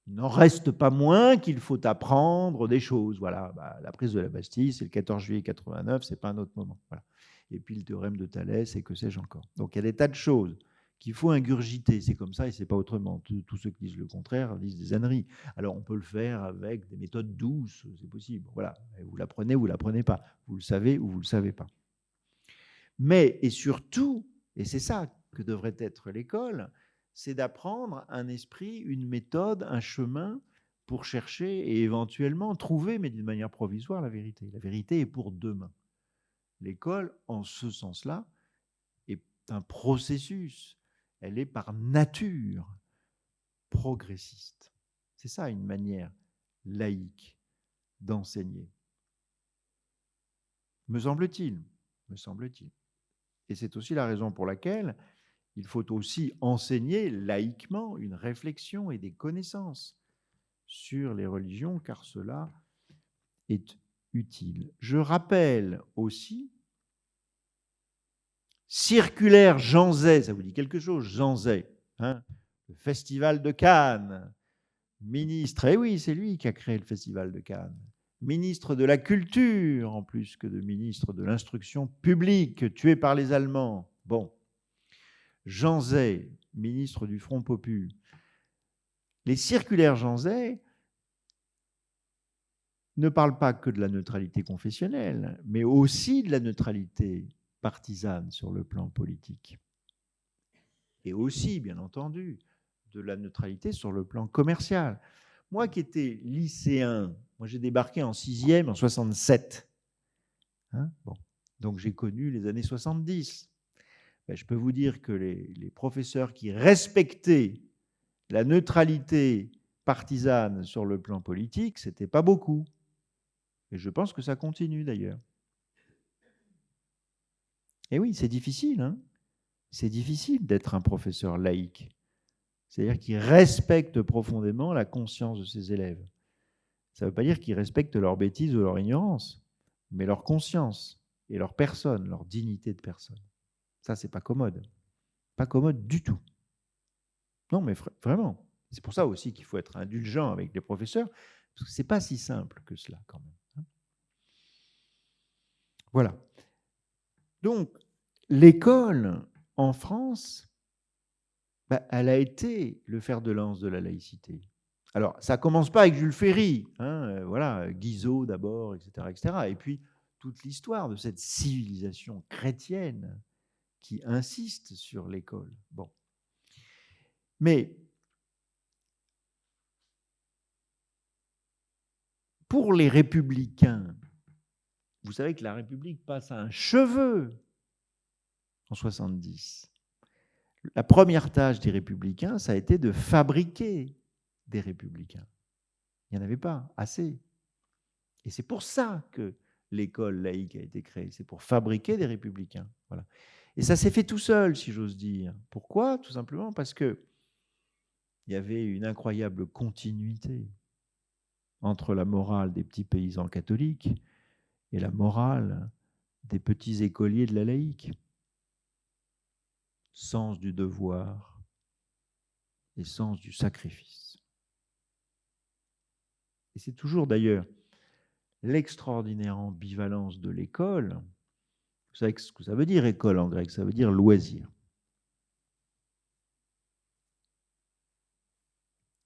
il n'en reste pas moins qu'il faut apprendre des choses. Voilà, la prise de la Bastille, c'est le 14 juillet 89, c'est pas un autre moment. Voilà. Et puis le théorème de Thalès, et que sais-je encore. Donc il y a des tas de choses qu'il faut ingurgiter. C'est comme ça et c'est pas autrement. Tous ceux qui disent le contraire disent des âneries. Alors on peut le faire avec des méthodes douces, c'est possible. Voilà, vous l'apprenez ou vous l'apprenez pas. Vous le savez ou vous le savez pas. Mais, et surtout, et c'est ça que devrait être l'école, c'est d'apprendre un esprit, une méthode, un chemin pour chercher et éventuellement trouver, mais d'une manière provisoire, la vérité. La vérité est pour demain. L'école, en ce sens-là, est un processus. Elle est par nature progressiste. C'est ça une manière laïque d'enseigner. Me semble-t-il. Me semble-t-il. Et c'est aussi la raison pour laquelle il faut aussi enseigner laïquement une réflexion et des connaissances sur les religions, car cela est utile. Je rappelle aussi, circulaire Jean Zay, ça vous dit quelque chose, Jean Zay, hein, le Festival de Cannes, ministre, et oui, c'est lui qui a créé le Festival de Cannes, ministre de la Culture, en plus que de ministre de l'Instruction publique, tué par les Allemands. Bon, Jean Zay, ministre du Front Populaire, les circulaires Jean Zay ne parlent pas que de la neutralité confessionnelle, mais aussi de la neutralité partisane sur le plan politique. Et aussi, bien entendu, de la neutralité sur le plan commercial. Moi qui étais lycéen, moi j'ai débarqué en 6e en 67. Hein, bon. Donc j'ai connu les années 70. Ben, je peux vous dire que les professeurs qui respectaient la neutralité partisane sur le plan politique, ce n'était pas beaucoup. Et je pense que ça continue d'ailleurs. Et oui, c'est difficile. Hein, c'est difficile d'être un professeur laïque. C'est-à-dire qu'il respecte profondément la conscience de ses élèves. Ça ne veut pas dire qu'ils respectent leur bêtise ou leur ignorance, mais leur conscience et leur personne, leur dignité de personne. Ça, c'est pas commode. Pas commode du tout. Non, mais vraiment. C'est pour ça aussi qu'il faut être indulgent avec les professeurs, parce que ce n'est pas si simple que cela, quand même. Voilà. Donc, l'école, en France, elle a été le fer de lance de la laïcité. Alors, ça ne commence pas avec Jules Ferry, voilà, Guizot d'abord, etc., etc. Et puis, toute l'histoire de cette civilisation chrétienne qui insiste sur l'école. Bon. Mais pour les républicains, vous savez que la République passe à un cheveu en 70. La première tâche des républicains, ça a été de fabriquer des républicains. Il n'y en avait pas assez. Et c'est pour ça que l'école laïque a été créée. C'est pour fabriquer des républicains. Voilà. Et ça s'est fait tout seul, si j'ose dire. Pourquoi? Tout simplement parce qu'il y avait une incroyable continuité entre la morale des petits paysans catholiques et la morale des petits écoliers de la laïque. Sens du devoir et sens du sacrifice. Et c'est toujours d'ailleurs l'extraordinaire ambivalence de l'école. Vous savez ce que ça veut dire école en grec? Ça veut dire loisir.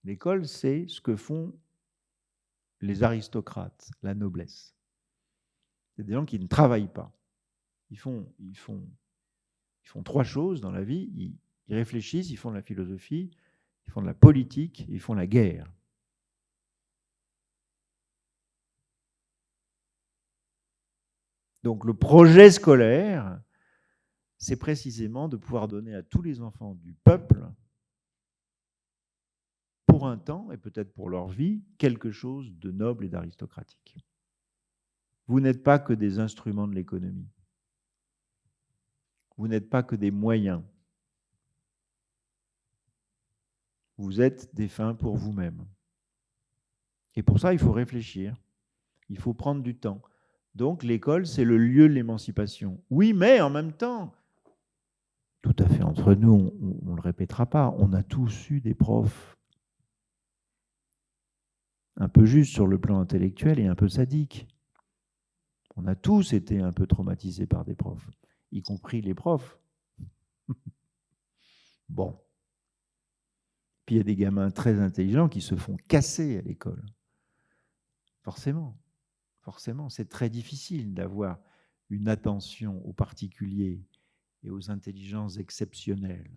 L'école, c'est ce que font les aristocrates, la noblesse. C'est des gens qui ne travaillent pas. Ils font 3 choses dans la vie. Ils réfléchissent, ils font de la philosophie, ils font de la politique, ils font la guerre. Donc le projet scolaire, c'est précisément de pouvoir donner à tous les enfants du peuple, pour un temps, et peut-être pour leur vie, quelque chose de noble et d'aristocratique. Vous n'êtes pas que des instruments de l'économie. Vous n'êtes pas que des moyens. Vous êtes des fins pour vous-même. Et pour ça, il faut réfléchir. Il faut prendre du temps. Donc, l'école, c'est le lieu de l'émancipation. Oui, mais en même temps, tout à fait entre nous, on ne le répétera pas, on a tous eu des profs un peu justes sur le plan intellectuel et un peu sadiques. On a tous été un peu traumatisés par des profs, y compris les profs. Bon. Puis il y a des gamins très intelligents qui se font casser à l'école. Forcément. Forcément, c'est très difficile d'avoir une attention aux particuliers et aux intelligences exceptionnelles.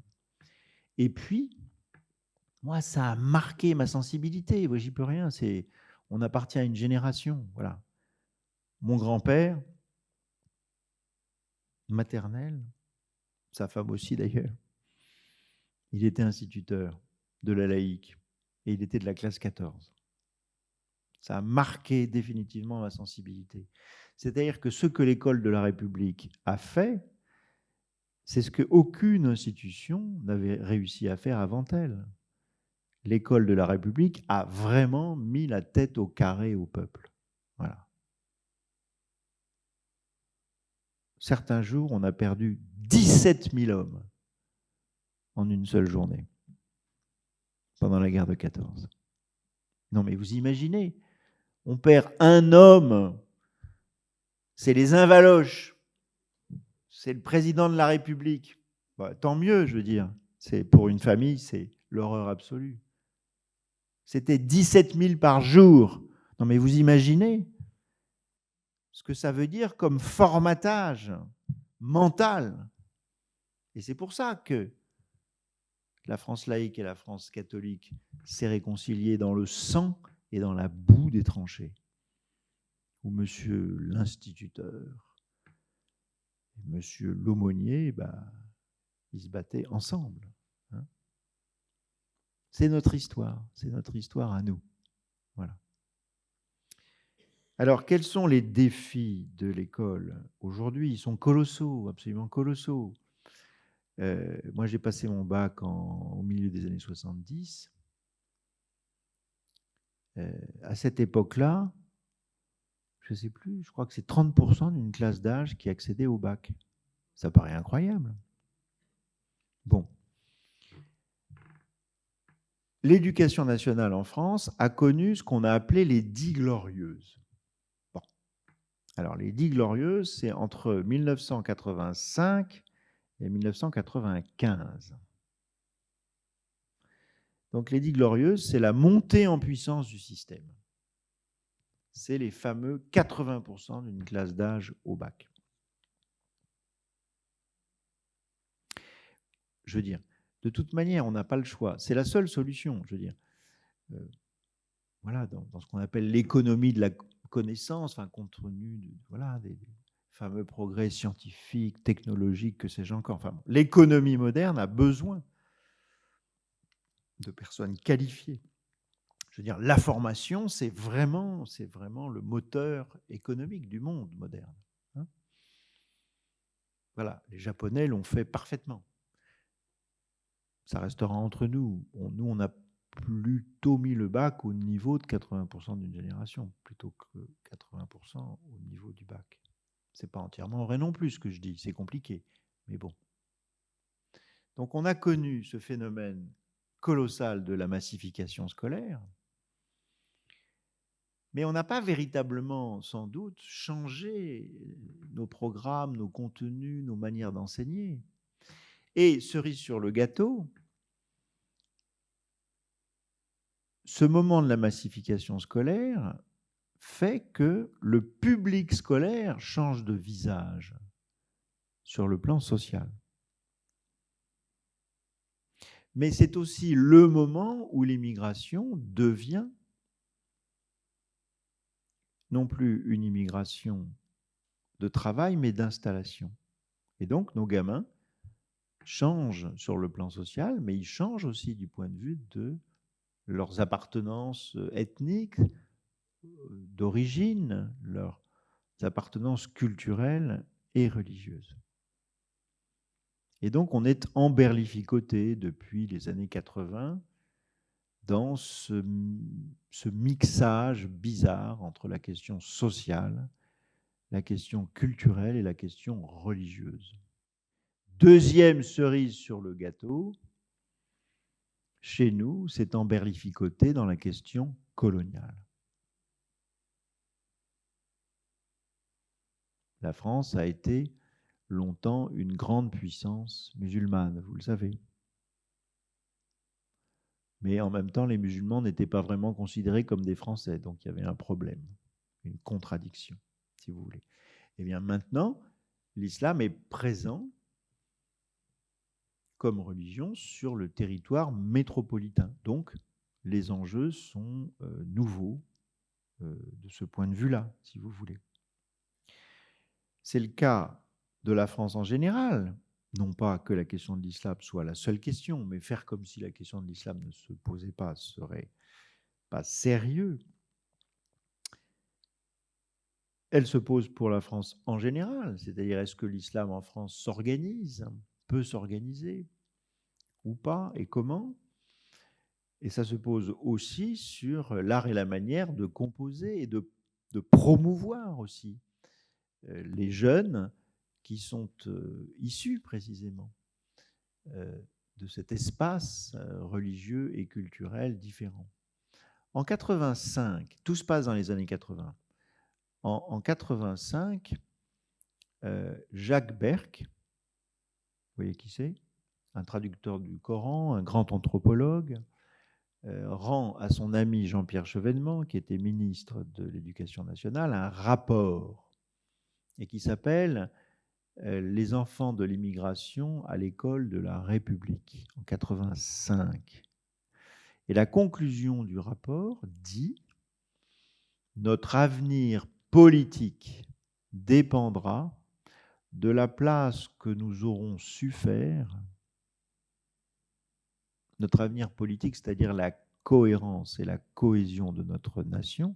Et puis, moi, ça a marqué ma sensibilité. Moi, j'y peux rien. On appartient à une génération. Voilà. Mon grand-père, maternel, sa femme aussi d'ailleurs, il était instituteur de la laïque et il était de la classe 14. Ça a marqué définitivement ma sensibilité. C'est-à-dire que ce que l'école de la République a fait, c'est ce qu'aucune institution n'avait réussi à faire avant elle. L'école de la République a vraiment mis la tête au carré au peuple. Voilà. Certains jours, on a perdu 17 000 hommes en une seule journée pendant la guerre de 14. Non, mais vous imaginez, on perd un homme, c'est les Invaloches, c'est le président de la République. Bah, tant mieux, je veux dire. C'est pour une famille, c'est l'horreur absolue. C'était 17 000 par jour. Non, mais vous imaginez ce que ça veut dire comme formatage mental. Et c'est pour ça que la France laïque et la France catholique s'est réconciliée dans le sang et dans la boue des tranchées, où monsieur l'instituteur et monsieur l'aumônier, ils se battaient ensemble. Hein. C'est notre histoire à nous. Voilà. Alors, quels sont les défis de l'école aujourd'hui? Ils sont colossaux, absolument colossaux. Moi, j'ai passé mon bac au milieu des années 70. À cette époque-là, je ne sais plus, je crois que c'est 30% d'une classe d'âge qui accédait au bac. Ça paraît incroyable. Bon. L'éducation nationale en France a connu ce qu'on a appelé les 10 glorieuses. Bon. Alors, les 10 glorieuses, c'est entre 1985 et 1995. Donc, les 10 glorieuses, c'est la montée en puissance du système. C'est les fameux 80% d'une classe d'âge au bac. Je veux dire, de toute manière, on n'a pas le choix. C'est la seule solution, je veux dire. Voilà, dans ce qu'on appelle l'économie de la connaissance, enfin, compte tenu des fameux progrès scientifiques, technologiques, que sais-je encore. Enfin, l'économie moderne a besoin de personnes qualifiées. Je veux dire, la formation, c'est vraiment le moteur économique du monde moderne. Hein. Voilà, les Japonais l'ont fait parfaitement. Ça restera entre nous. Nous, on a plutôt mis le bac au niveau de 80% d'une génération, plutôt que 80% au niveau du bac. C'est pas entièrement vrai non plus ce que je dis, c'est compliqué, mais bon. Donc on a connu ce phénomène colossal de la massification scolaire, mais on n'a pas véritablement, sans doute, changé nos programmes, nos contenus, nos manières d'enseigner. Et cerise sur le gâteau, ce moment de la massification scolaire fait que le public scolaire change de visage sur le plan social. Mais c'est aussi le moment où l'immigration devient non plus une immigration de travail, mais d'installation. Et donc, nos gamins changent sur le plan social, mais ils changent aussi du point de vue de leurs appartenances ethniques, d'origine, leurs appartenances culturelles et religieuses. Et donc, on est emberlificoté depuis les années 80 dans ce mixage bizarre entre la question sociale, la question culturelle et la question religieuse. Deuxième cerise sur le gâteau, chez nous, c'est emberlificoté dans la question coloniale. La France a été longtemps une grande puissance musulmane, vous le savez. Mais en même temps, les musulmans n'étaient pas vraiment considérés comme des Français, donc il y avait un problème, une contradiction, si vous voulez. Eh bien maintenant, l'islam est présent comme religion sur le territoire métropolitain. Donc, les enjeux sont nouveaux de ce point de vue-là, si vous voulez. C'est le cas de la France en général. Non pas que la question de l'islam soit la seule question, mais faire comme si la question de l'islam ne se posait pas serait pas sérieux. Elle se pose pour la France en général, c'est-à-dire est-ce que l'islam en France s'organise, peut s'organiser ou pas, et comment? Et ça se pose aussi sur l'art et la manière de composer et de promouvoir aussi les jeunes qui sont issus précisément de cet espace religieux et culturel différent. En 85, tout se passe dans les années 80. En 85, Jacques Berck, vous voyez qui c'est? Un traducteur du Coran, un grand anthropologue, rend à son ami Jean-Pierre Chevènement, qui était ministre de l'Éducation nationale, un rapport et qui s'appelle Les enfants de l'immigration à l'école de la République, en 85. Et la conclusion du rapport dit « Notre avenir politique dépendra de la place que nous aurons su faire, notre avenir politique, c'est-à-dire la cohérence et la cohésion de notre nation,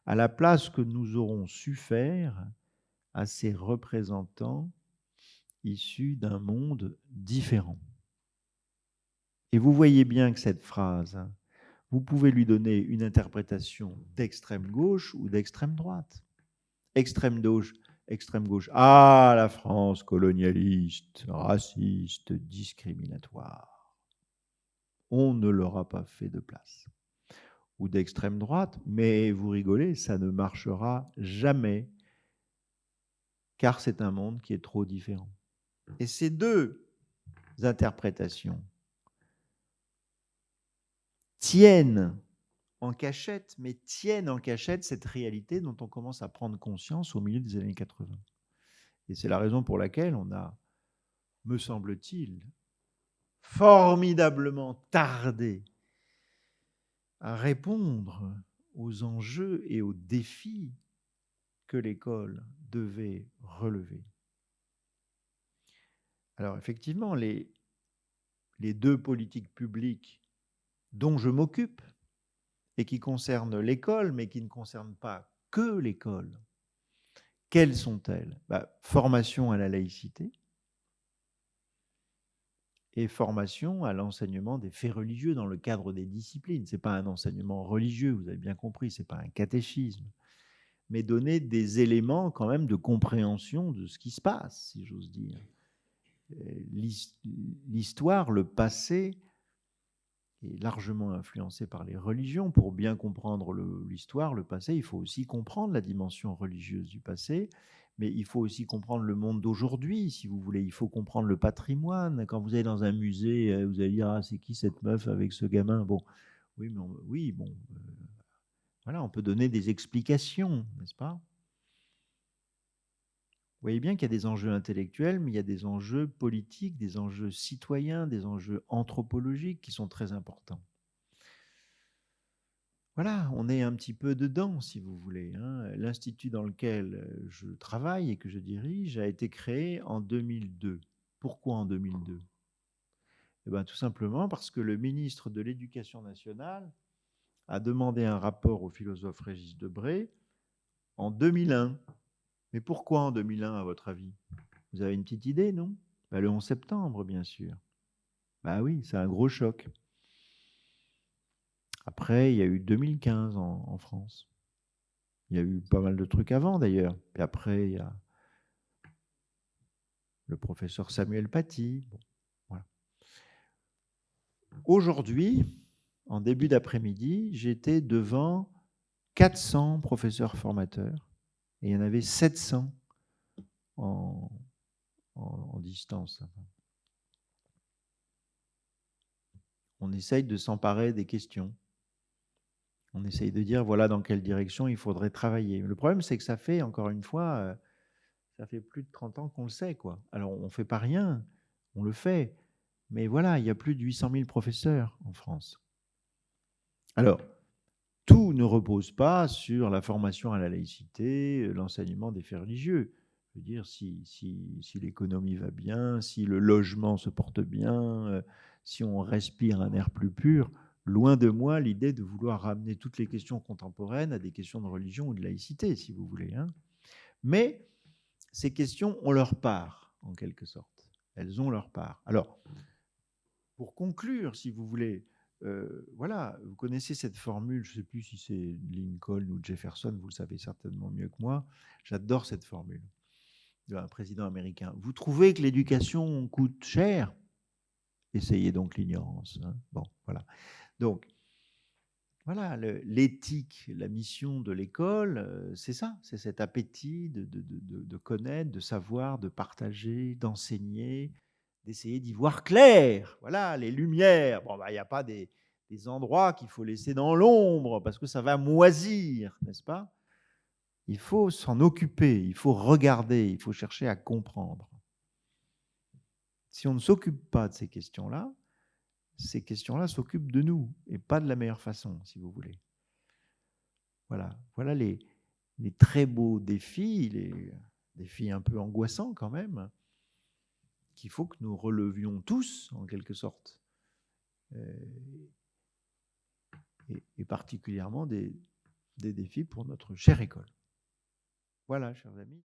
à la place que nous aurons su faire à ces représentants issus d'un monde différent. » Et vous voyez bien que cette phrase, vous pouvez lui donner une interprétation d'extrême gauche ou d'extrême droite. Extrême extrême gauche. Ah, la France colonialiste, raciste, discriminatoire. On ne leur a pas fait de place. Ou d'extrême droite, mais vous rigolez, ça ne marchera jamais, car c'est un monde qui est trop différent. Et ces deux interprétations tiennent en cachette, mais tiennent en cachette cette réalité dont on commence à prendre conscience au milieu des années 80. Et c'est la raison pour laquelle on a, me semble-t-il, formidablement tardé à répondre aux enjeux et aux défis que l'école devait relever. Alors effectivement, les deux politiques publiques dont je m'occupe et qui concernent l'école, mais qui ne concernent pas que l'école, quelles sont-elles? Formation à la laïcité et formation à l'enseignement des faits religieux dans le cadre des disciplines. Ce n'est pas un enseignement religieux, vous avez bien compris, ce n'est pas un catéchisme, mais donner des éléments quand même de compréhension de ce qui se passe, si j'ose dire. L'histoire, le passé, est largement influencé par les religions. Pour bien comprendre l'histoire, le passé, il faut aussi comprendre la dimension religieuse du passé, mais il faut aussi comprendre le monde d'aujourd'hui, si vous voulez. Il faut comprendre le patrimoine. Quand vous allez dans un musée, vous allez dire « Ah, c'est qui cette meuf avec ce gamin ?» Bon, oui, mais voilà, on peut donner des explications, n'est-ce pas? Vous voyez bien qu'il y a des enjeux intellectuels, mais il y a des enjeux politiques, des enjeux citoyens, des enjeux anthropologiques qui sont très importants. Voilà, on est un petit peu dedans, si vous voulez, hein. L'institut dans lequel je travaille et que je dirige a été créé en 2002. Pourquoi en 2002? Eh bien, tout simplement parce que le ministre de l'Éducation nationale a demandé un rapport au philosophe Régis Debray en 2001. Mais pourquoi en 2001, à votre avis? Vous avez une petite idée, non? Le 11 septembre, bien sûr. Oui, c'est un gros choc. Après, il y a eu 2015 en France. Il y a eu pas mal de trucs avant, d'ailleurs. Puis après, il y a le professeur Samuel Paty. Bon, voilà. Aujourd'hui, en début d'après-midi, j'étais devant 400 professeurs formateurs et il y en avait 700 en distance. On essaye de s'emparer des questions. On essaye de dire, voilà dans quelle direction il faudrait travailler. Le problème, c'est que ça fait, encore une fois, ça fait plus de 30 ans qu'on le sait, quoi. Alors, on ne fait pas rien, on le fait. Mais voilà, il y a plus de 800 000 professeurs en France. Alors, tout ne repose pas sur la formation à la laïcité, l'enseignement des faits religieux. Je veux dire, si l'économie va bien, si le logement se porte bien, si on respire un air plus pur, loin de moi l'idée de vouloir ramener toutes les questions contemporaines à des questions de religion ou de laïcité, si vous voulez, hein. Mais ces questions ont leur part, en quelque sorte. Elles ont leur part. Alors, pour conclure, si vous voulez, voilà, vous connaissez cette formule, je ne sais plus si c'est Lincoln ou Jefferson, vous le savez certainement mieux que moi. J'adore cette formule d'un président américain. Vous trouvez que l'éducation coûte cher? Essayez donc l'ignorance, hein. Bon, voilà. Donc, voilà, l'éthique, la mission de l'école, c'est ça, c'est cet appétit de connaître, de savoir, de partager, d'enseigner, d'essayer d'y voir clair. Voilà, les lumières. Bon, il n'y a pas des endroits qu'il faut laisser dans l'ombre parce que ça va moisir, n'est-ce pas? Il faut s'en occuper, il faut regarder, il faut chercher à comprendre. Si on ne s'occupe pas de ces questions-là s'occupent de nous et pas de la meilleure façon, si vous voulez. Voilà les très beaux défis, les défis un peu angoissants quand même, qu'il faut que nous relevions tous, en quelque sorte, et particulièrement des défis pour notre chère école. Voilà, chers amis.